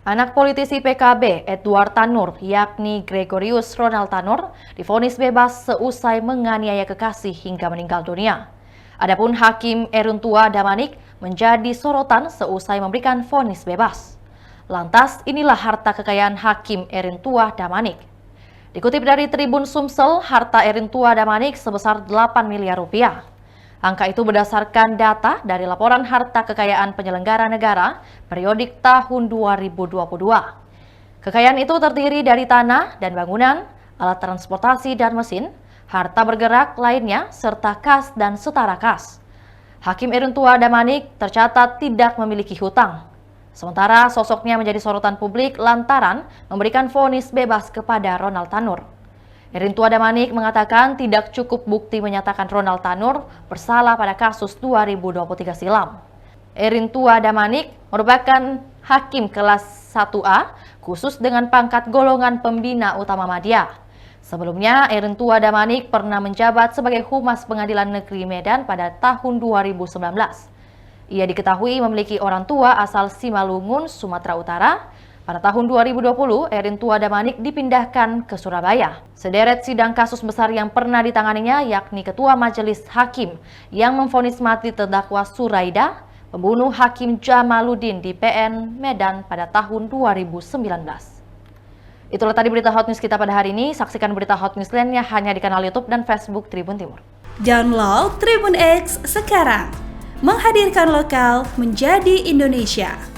Anak politisi PKB Edward Tanur, yakni Gregorius Ronald Tanur, divonis bebas seusai menganiaya kekasih hingga meninggal dunia. Adapun Hakim Eruntua Damanik menjadi sorotan seusai memberikan vonis bebas. Lantas, inilah harta kekayaan Hakim Eruntua Damanik. Dikutip dari Tribun Sumsel, harta Eruntua Damanik sebesar 8 miliar rupiah. Angka itu berdasarkan data dari laporan harta kekayaan penyelenggara negara periodik tahun 2022. Kekayaan itu terdiri dari tanah dan bangunan, alat transportasi dan mesin, harta bergerak lainnya, serta kas dan setara kas. Hakim Eruntua Damanik tercatat tidak memiliki hutang. Sementara sosoknya menjadi sorotan publik lantaran memberikan vonis bebas kepada Ronald Tanur. Eruntua Damanik mengatakan tidak cukup bukti menyatakan Ronald Tanur bersalah pada kasus 2023 silam. Eruntua Damanik merupakan hakim kelas 1A khusus dengan pangkat golongan pembina utama madya. Sebelumnya, Eruntua Damanik pernah menjabat sebagai Humas Pengadilan Negeri Medan pada tahun 2019. Ia diketahui memiliki orang tua asal Simalungun, Sumatera Utara. Pada tahun 2020, Eruntua Damanik dipindahkan ke Surabaya. Sederet sidang kasus besar yang pernah ditanganinya, yakni Ketua Majelis Hakim yang memvonis mati terdakwa Suraida, pembunuh Hakim Jamaluddin di PN Medan pada tahun 2019. Itulah tadi berita Hot News kita pada hari ini. Saksikan berita Hot News lainnya hanya di kanal YouTube dan Facebook Tribun Timur. Download Tribun X sekarang, menghadirkan lokal menjadi Indonesia.